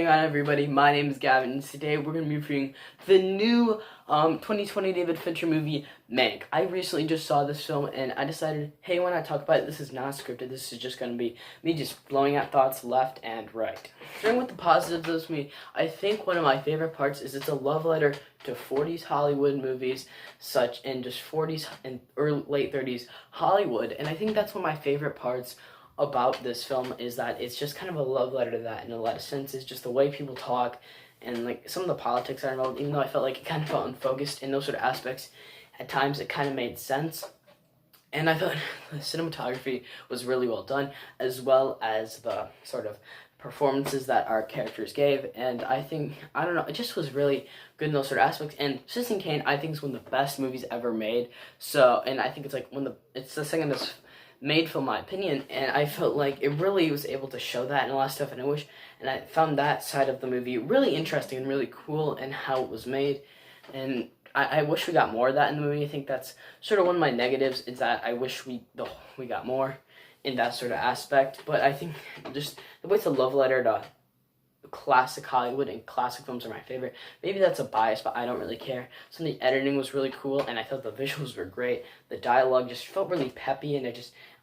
going on, everybody? My name is Gavin, and today we're going to be reviewing the new 2020 David Fincher movie, Mank. I recently just saw this film, and I decided, hey, why not talk about it? This is not scripted. This is just going to be me just blowing out thoughts left and right. Starting with the positives of this movie, I think one of my favorite parts is it's a love letter to 40s Hollywood movies, and just 40s and late 30s Hollywood, and I think that's one of my favorite parts about this film is that it's just kind of a love letter to that in a lot of senses, just the way people talk and like some of the politics that are involved, even though I felt like it kind of felt unfocused in those sort of aspects. At times it kind of made sense, and I thought the cinematography was really well done, as well as the sort of performances that our characters gave, and I think, I don't know, it just was really good in those sort of aspects. And Citizen Kane, I think, is one of the best movies ever made, and I think it's like it's the second best made film, in my opinion, and I felt like it really was able to show that and a lot of stuff, and I found that side of the movie really interesting and really cool and how it was made, and I wish we got more of that in the movie. I think that's sort of one of my negatives, is that I wish we got more in that sort of aspect, but I think just the way it's a love letter to classic Hollywood, and classic films are my favorite. Maybe that's a bias, but I don't really care. Some of the editing was really cool, and I thought the visuals were great. The dialogue just felt really peppy, and I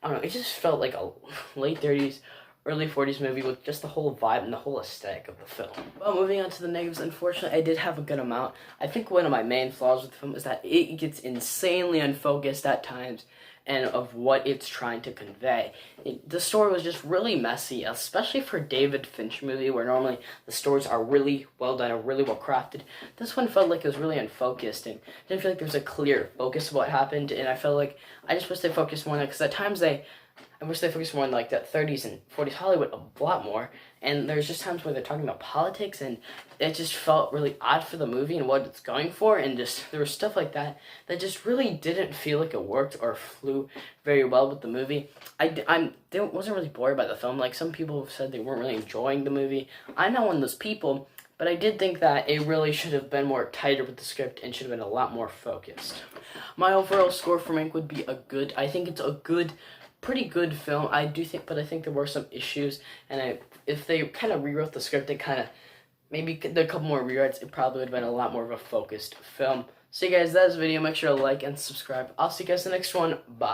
don't know, it just felt like a late 30s, early 40s movie with just the whole vibe and the whole aesthetic of the film. Well, moving on to the negatives, unfortunately, I did have a good amount. I think one of my main flaws with the film is that it gets insanely unfocused at times, and of what it's trying to convey. The story was just really messy, especially for a David Fincher movie, where normally the stories are really well done or really well crafted. This one felt like it was really unfocused, and didn't feel like there was a clear focus of what happened, and I felt like I just wish they focused more on it, because at times I wish they focused more on like that 30s and 40s Hollywood a lot more, and there's just times where they're talking about politics, and it just felt really odd for the movie and what it's going for, and just there was stuff like that that just really didn't feel like it worked or flew very well with the movie. I wasn't really bored by the film. Like, some people have said they weren't really enjoying the movie. I'm not one of those people, but I did think that it really should have been more tighter with the script and should have been a lot more focused. My overall score for Mank would be I think it's a pretty good film. I think there were some issues, and if they kind of rewrote the script, they kind of maybe did a couple more rewrites, it probably would have been a lot more of a focused film. So, you guys, that's the video. Make sure to like and subscribe. I'll see you guys in the next one. Bye.